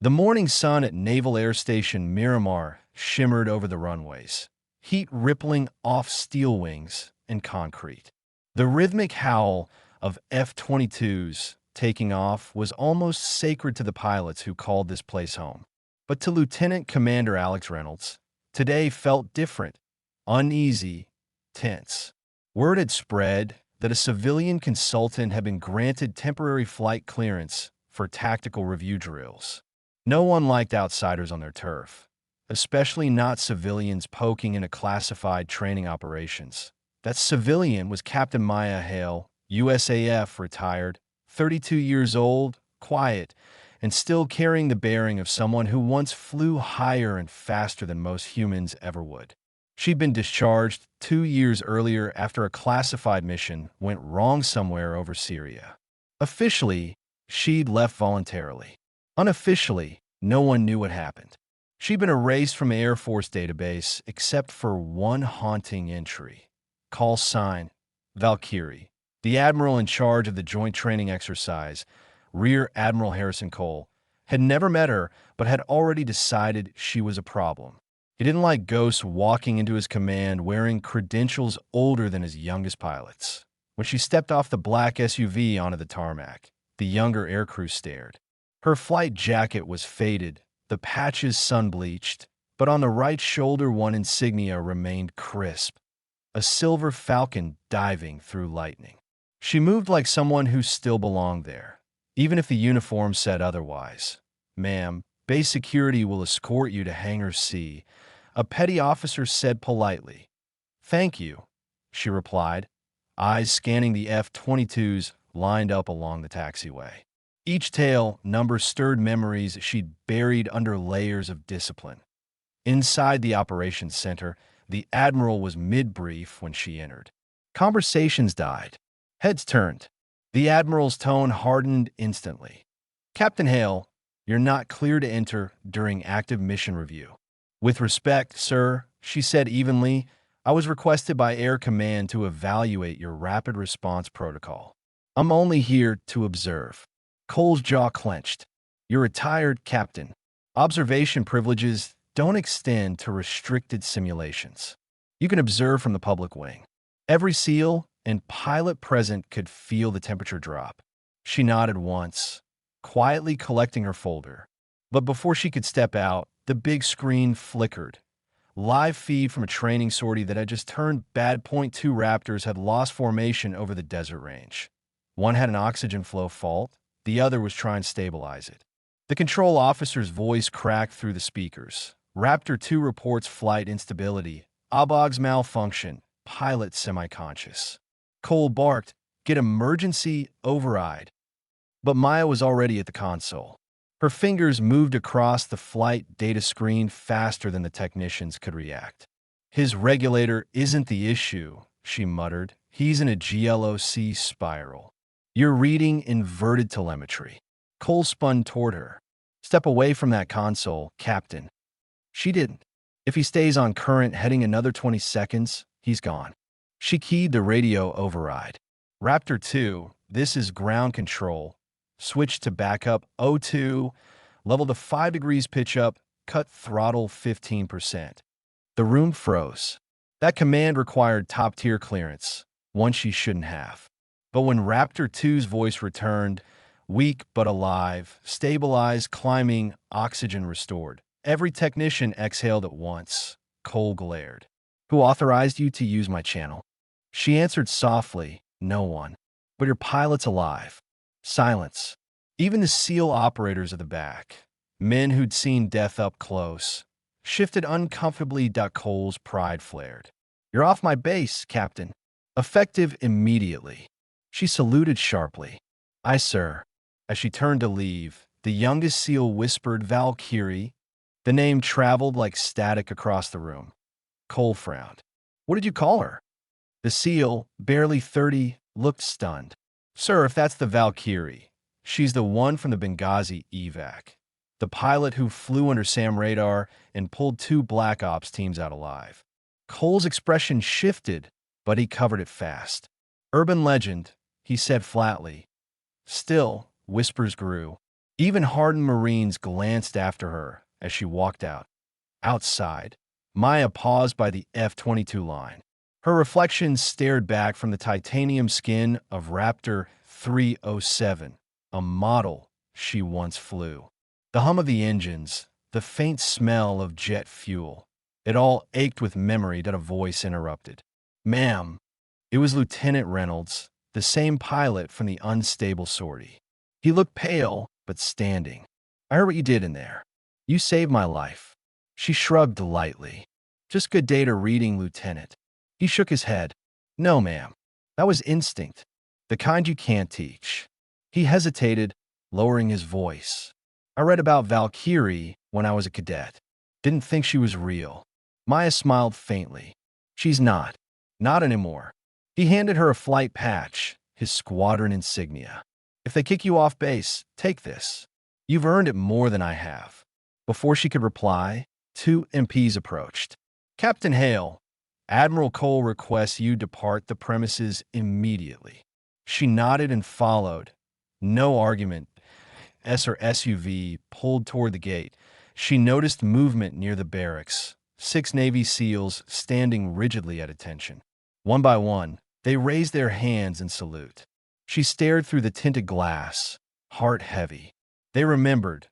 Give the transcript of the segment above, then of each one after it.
The morning sun at Naval Air Station Miramar shimmered over the runways, heat rippling off steel wings and concrete. The rhythmic howl of F-22s taking off was almost sacred to the pilots who called this place home. But to Lieutenant Commander Alex Reynolds, today felt different, uneasy, tense. Word had spread that a civilian consultant had been granted temporary flight clearance for tactical review drills. No one liked outsiders on their turf, especially not civilians poking into classified training operations. That civilian was Captain Maya Hale, USAF, retired, 32 years old, quiet, and still carrying the bearing of someone who once flew higher and faster than most humans ever would. She'd been discharged 2 years earlier after a classified mission went wrong somewhere over Syria. Officially, she'd left voluntarily. Unofficially, no one knew what happened. She'd been erased from the Air Force database except for one haunting entry. Call sign, Valkyrie. The admiral in charge of the joint training exercise, Rear Admiral Harrison Cole, had never met her but had already decided she was a problem. He didn't like ghosts walking into his command wearing credentials older than his youngest pilots. When she stepped off the black SUV onto the tarmac, the younger aircrew stared. Her flight jacket was faded, the patches sun-bleached, but on the right shoulder one insignia remained crisp, a silver falcon diving through lightning. She moved like someone who still belonged there, even if the uniform said otherwise. "Ma'am, base security will escort you to Hangar C," a petty officer said politely. "Thank you," she replied, eyes scanning the F-22s lined up along the taxiway. Each tail number stirred memories she'd buried under layers of discipline. Inside the operations center, the Admiral was mid-brief when she entered. Conversations died. Heads turned. The Admiral's tone hardened instantly. "Captain Hale, you're not clear to enter during active mission review." "With respect, sir," she said evenly, "I was requested by Air Command to evaluate your rapid response protocol. I'm only here to observe." Cole's jaw clenched. "You're retired, Captain. Observation privileges don't extend to restricted simulations. You can observe from the public wing." Every SEAL and pilot present could feel the temperature drop. She nodded once, quietly collecting her folder. But before she could step out, the big screen flickered. Live feed from a training sortie that had just turned bad. .2 Raptors had lost formation over the desert range. One had an oxygen flow fault. The other was trying to stabilize it. The control officer's voice cracked through the speakers. "Raptor 2 reports flight instability. ABOG's malfunction. Pilot semi-conscious." Cole barked, "Get emergency override." But Maya was already at the console. Her fingers moved across the flight data screen faster than the technicians could react. "His regulator isn't the issue," she muttered. "He's in a GLOC spiral. You're reading inverted telemetry." Cole spun toward her. "Step away from that console, Captain." She didn't. "If he stays on current heading another 20 seconds, he's gone." She keyed the radio override. "Raptor 2, this is ground control. Switch to backup O2, level to 5 degrees pitch up, cut throttle 15%. The room froze. That command required top-tier clearance, one she shouldn't have. But when Raptor 2's voice returned, weak but alive, stabilized, climbing, oxygen restored, every technician exhaled at once. Cole glared. "Who authorized you to use my channel?" She answered softly, "No one." "But your pilot's alive." Silence. Even the SEAL operators at the back, men who'd seen death up close, shifted uncomfortably. Cole's pride flared. "You're off my base, Captain." "Effective immediately." She saluted sharply. "Aye, sir." As she turned to leave, the youngest SEAL whispered, "Valkyrie." The name traveled like static across the room. Cole frowned. "What did you call her?" The SEAL, barely 30, looked stunned. "Sir, if that's the Valkyrie, she's the one from the Benghazi evac. The pilot who flew under SAM radar and pulled 2 Black Ops teams out alive." Cole's expression shifted, but he covered it fast. "Urban legend," he said flatly. Still, whispers grew. Even hardened Marines glanced after her as she walked out. Outside, Maya paused by the F-22 line. Her reflection stared back from the titanium skin of Raptor 307, a model she once flew. The hum of the engines, the faint smell of jet fuel, it all ached with memory that a voice interrupted. "Ma'am." It was Lieutenant Reynolds, the same pilot from the unstable sortie. He looked pale, but standing. "I heard what you did in there. You saved my life." She shrugged lightly. "Just good data reading, Lieutenant." He shook his head. "No, ma'am. That was instinct. The kind you can't teach." He hesitated, lowering his voice. "I read about Valkyrie when I was a cadet. Didn't think she was real." Maya smiled faintly. "She's not. Not anymore." He handed her a flight patch, his squadron insignia. "If they kick you off base, take this. You've earned it more than I have." Before she could reply, two MPs approached. "Captain Hale, Admiral Cole requests you depart the premises immediately." She nodded and followed. No argument. Her SUV pulled toward the gate. She noticed movement near the barracks. 6 Navy SEALs standing rigidly at attention. One by one, they raised their hands in salute. She stared through the tinted glass, heart heavy. They remembered.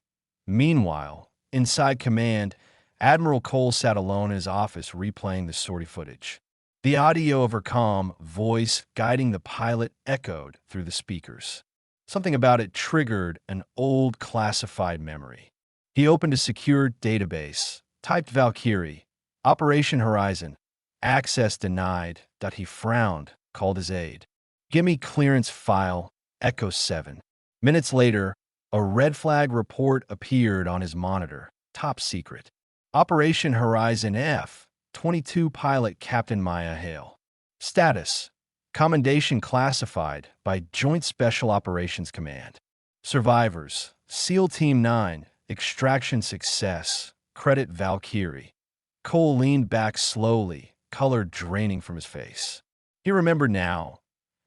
Meanwhile, inside command, Admiral Cole sat alone in his office replaying the sortie footage. The audio of her calm voice guiding the pilot echoed through the speakers. Something about it triggered an old classified memory. He opened a secure database, typed Valkyrie, Operation Horizon, access denied. He frowned, called his aide. "Gimme clearance file, Echo 7. Minutes later, a red flag report appeared on his monitor. Top secret. Operation Horizon F-22 pilot Captain Maya Hale. Status: commendation classified by Joint Special Operations Command. Survivors: SEAL Team 9, extraction success, credit Valkyrie." Cole leaned back slowly, color draining from his face. He remembered now.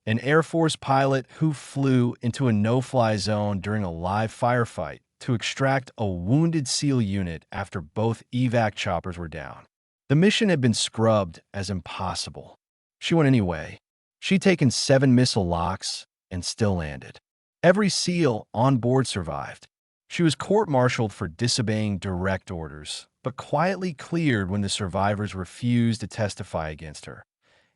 An Air Force pilot who flew into a no-fly zone during a live firefight to extract a wounded SEAL unit after both evac choppers were down. The mission had been scrubbed as impossible. She went anyway. She'd taken 7 missile locks and still landed. Every SEAL on board survived. She was court-martialed for disobeying direct orders, but quietly cleared when the survivors refused to testify against her.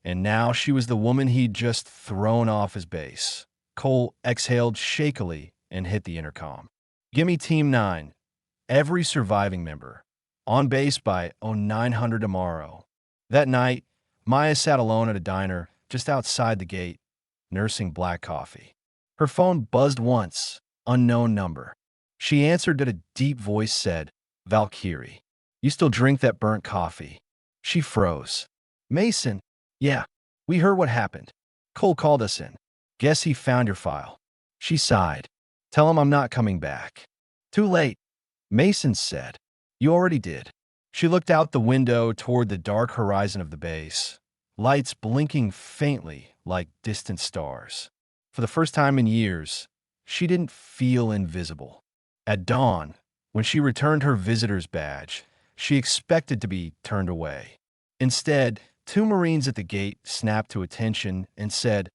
And now she was the woman he'd just thrown off his base. Cole exhaled shakily and hit the intercom. "Gimme Team 9, every surviving member, on base by 0900 tomorrow." That night, Maya sat alone at a diner just outside the gate, nursing black coffee. Her phone buzzed once, unknown number. She answered that a deep voice said, "Valkyrie, you still drink that burnt coffee?" She froze. "Mason, yeah, we heard what happened. Cole called us in. Guess he found your file." She sighed. "Tell him I'm not coming back." "Too late," Mason said. "You already did." She looked out the window toward the dark horizon of the base, lights blinking faintly like distant stars. For the first time in years, she didn't feel invisible. At dawn, when she returned her visitor's badge, she expected to be turned away. Instead, 2 Marines at the gate snapped to attention and said,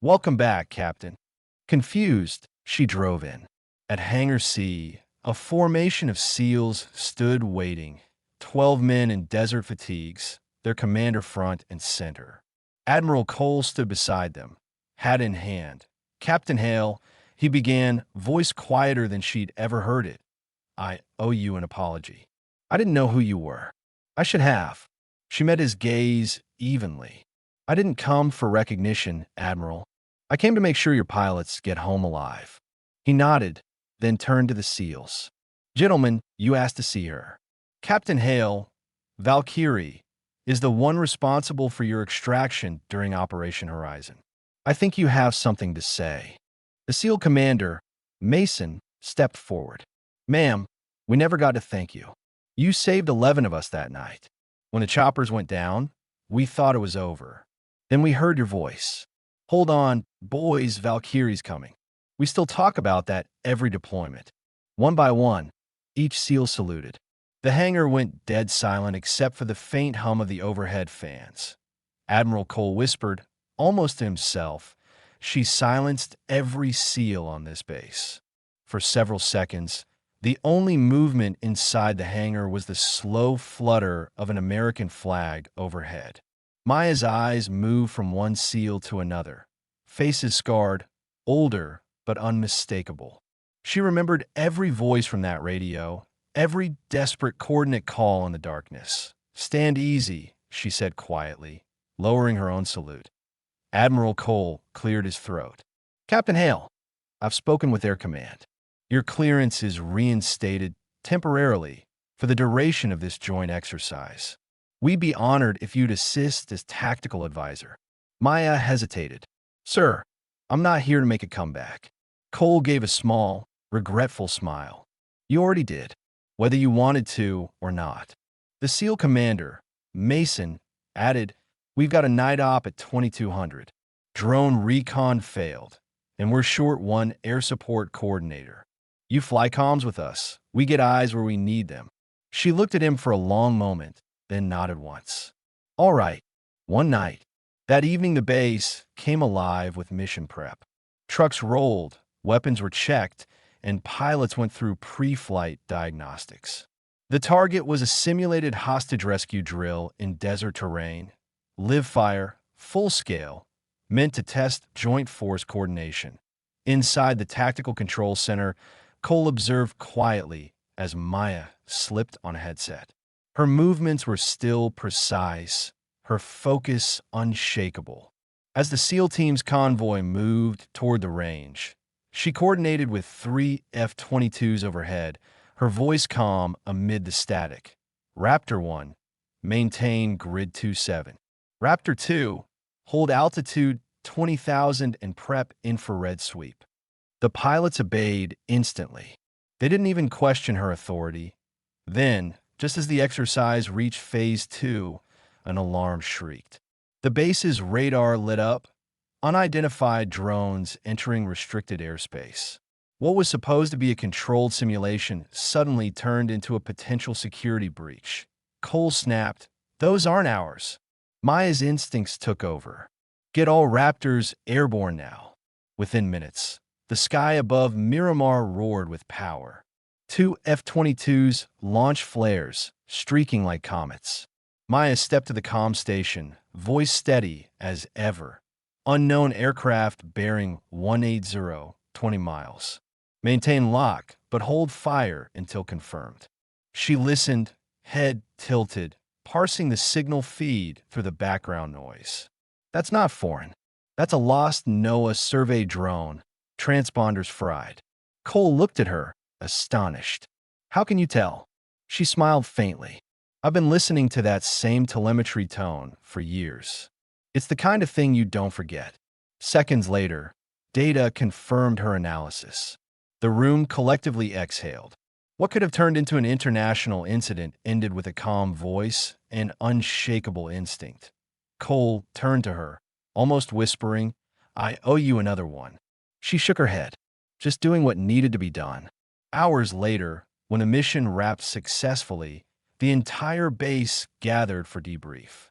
"Welcome back, Captain." Confused, she drove in. At Hangar C, a formation of SEALs stood waiting, 12 men in desert fatigues, their commander front and center. Admiral Cole stood beside them, hat in hand. "Captain Hale," he began, voice quieter than she'd ever heard it. "I owe you an apology. I didn't know who you were. I should have." She met his gaze evenly. "I didn't come for recognition, Admiral. I came to make sure your pilots get home alive." He nodded, then turned to the SEALs. "Gentlemen, you asked to see her. Captain Hale, Valkyrie, is the one responsible for your extraction during Operation Horizon. I think you have something to say." The SEAL commander, Mason, stepped forward. "Ma'am, we never got to thank you. You saved 11 of us that night. When the choppers went down, we thought it was over. Then we heard your voice. 'Hold on, boys, Valkyrie's coming.' We still talk about that every deployment. One by one, each SEAL saluted. The hangar went dead silent except for the faint hum of the overhead fans. Admiral Cole whispered, almost to himself, "She silenced every SEAL on this base." For several seconds, the only movement inside the hangar was the slow flutter of an American flag overhead. Maya's eyes moved from one SEAL to another, faces scarred, older but unmistakable. She remembered every voice from that radio, every desperate coordinate call in the darkness. "Stand easy," she said quietly, lowering her own salute. Admiral Cole cleared his throat. "Captain Hale, I've spoken with Air Command. Your clearance is reinstated temporarily for the duration of this joint exercise. We'd be honored if you'd assist as tactical advisor." Maya hesitated. "Sir, I'm not here to make a comeback." Cole gave a small, regretful smile. "You already did, whether you wanted to or not." The SEAL commander, Mason, added, "We've got a night op at 2200. Drone recon failed, and we're short one air support coordinator. You fly comms with us. We get eyes where we need them." She looked at him for a long moment, then nodded once. "All right." One night, that evening, the base came alive with mission prep. Trucks rolled, weapons were checked, and pilots went through pre-flight diagnostics. The target was a simulated hostage rescue drill in desert terrain, live fire, full scale, meant to test joint force coordination. Inside the tactical control center, Cole observed quietly as Maya slipped on a headset. Her movements were still precise, her focus unshakable. As the SEAL team's convoy moved toward the range, she coordinated with 3 F-22s overhead, her voice calm amid the static. "Raptor 1, maintain grid 27. Raptor 2, hold altitude 20,000 and prep infrared sweep." The pilots obeyed instantly. They didn't even question her authority. Then, just as the exercise reached Phase 2, an alarm shrieked. The base's radar lit up, unidentified drones entering restricted airspace. What was supposed to be a controlled simulation suddenly turned into a potential security breach. Cole snapped, "Those aren't ours." Maya's instincts took over. "Get all Raptors airborne now." Within minutes, the sky above Miramar roared with power. 2 F-22s launched flares, streaking like comets. Maya stepped to the comm station, voice steady as ever. "Unknown aircraft bearing 180, 20 miles. Maintain lock, but hold fire until confirmed." She listened, head tilted, parsing the signal feed through the background noise. "That's not foreign. That's a lost NOAA survey drone. Transponders fried." Cole looked at her, astonished. "How can you tell?" She smiled faintly. "I've been listening to that same telemetry tone for years. It's the kind of thing you don't forget." Seconds later, data confirmed her analysis. The room collectively exhaled. What could have turned into an international incident ended with a calm voice and unshakable instinct. Cole turned to her, almost whispering, "I owe you another one." She shook her head, just doing what needed to be done. Hours later, when the mission wrapped successfully, the entire base gathered for debrief.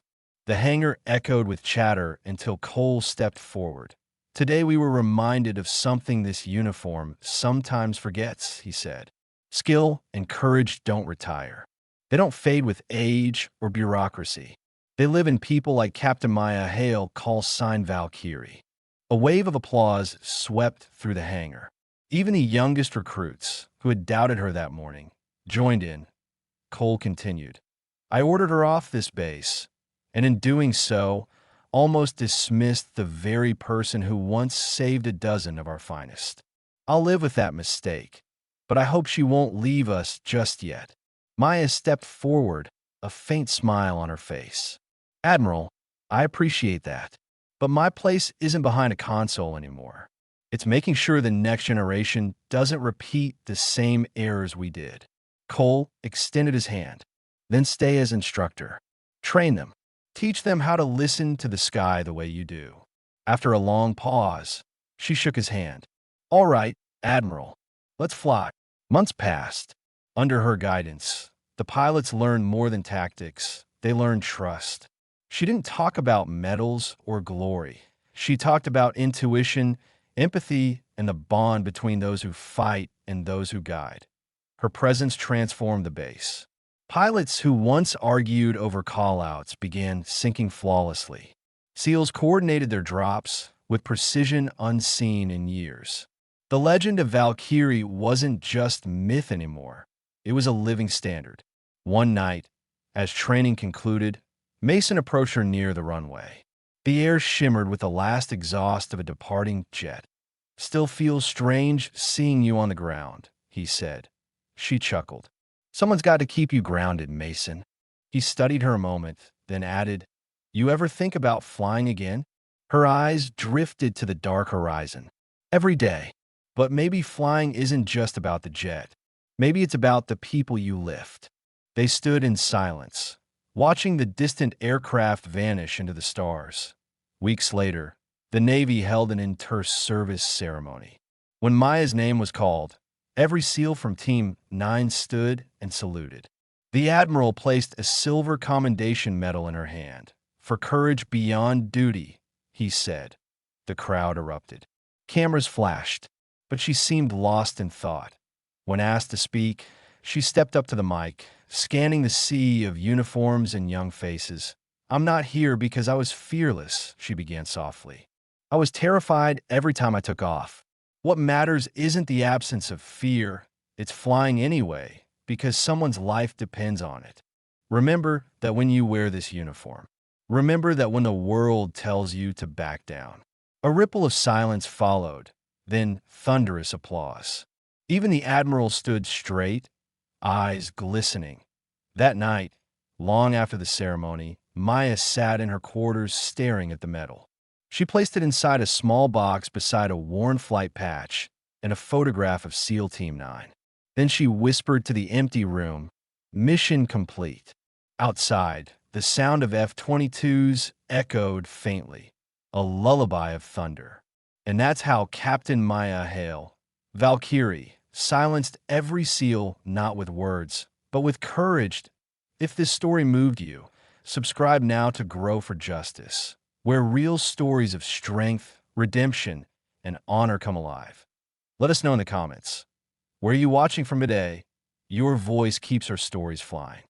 The hangar echoed with chatter until Cole stepped forward. "Today we were reminded of something this uniform sometimes forgets," he said. "Skill and courage don't retire. They don't fade with age or bureaucracy. They live in people like Captain Maya Hale, call sign Valkyrie." A wave of applause swept through the hangar. Even the youngest recruits, who had doubted her that morning, joined in. Cole continued, "I ordered her off this base, and in doing so, almost dismissed the very person who once saved a dozen of our finest. I'll live with that mistake, but I hope she won't leave us just yet." Maya stepped forward, a faint smile on her face. "Admiral, I appreciate that, but my place isn't behind a console anymore. It's making sure the next generation doesn't repeat the same errors we did." Cole extended his hand. "Then stay as instructor. Train them. Teach them how to listen to the sky the way you do." After a long pause, she shook his hand. "All right, Admiral. Let's fly." Months passed. Under her guidance, the pilots learned more than tactics. They learned trust. She didn't talk about medals or glory. She talked about intuition, empathy, and the bond between those who fight and those who guide. Her presence transformed the base. Pilots who once argued over callouts began syncing flawlessly. SEALs coordinated their drops with precision unseen in years. The legend of Valkyrie wasn't just myth anymore. It was a living standard. One night, as training concluded, Mason approached her near the runway. The air shimmered with the last exhaust of a departing jet. "Still feels strange seeing you on the ground," he said. She chuckled. "Someone's got to keep you grounded, Mason." He studied her a moment, then added, "You ever think about flying again?" Her eyes drifted to the dark horizon. "Every day. But maybe flying isn't just about the jet. Maybe it's about the people you lift." They stood in silence, watching the distant aircraft vanish into the stars. Weeks later, the Navy held an inter-service ceremony. When Maya's name was called, every SEAL from Team 9 stood and saluted. The Admiral placed a silver commendation medal in her hand. "For courage beyond duty," he said. The crowd erupted. Cameras flashed, but she seemed lost in thought. When asked to speak, she stepped up to the mic, scanning the sea of uniforms and young faces. "I'm not here because I was fearless," she began softly. "I was terrified every time I took off. What matters isn't the absence of fear, it's flying anyway, because someone's life depends on it. Remember that when you wear this uniform. Remember that when the world tells you to back down." A ripple of silence followed, then thunderous applause. Even the Admiral stood straight, eyes glistening. That night, long after the ceremony, Maya sat in her quarters staring at the medal. She placed it inside a small box beside a worn flight patch and a photograph of SEAL Team 9. Then she whispered to the empty room, "Mission complete." Outside, the sound of F-22s echoed faintly, a lullaby of thunder. And that's how Captain Maya Hale, Valkyrie, silenced every SEAL not with words, but with courage. If this story moved you, subscribe now to Grow for Justice, where real stories of strength, redemption, and honor come alive. Let us know in the comments. Where are you watching from today? Your voice keeps our stories flying.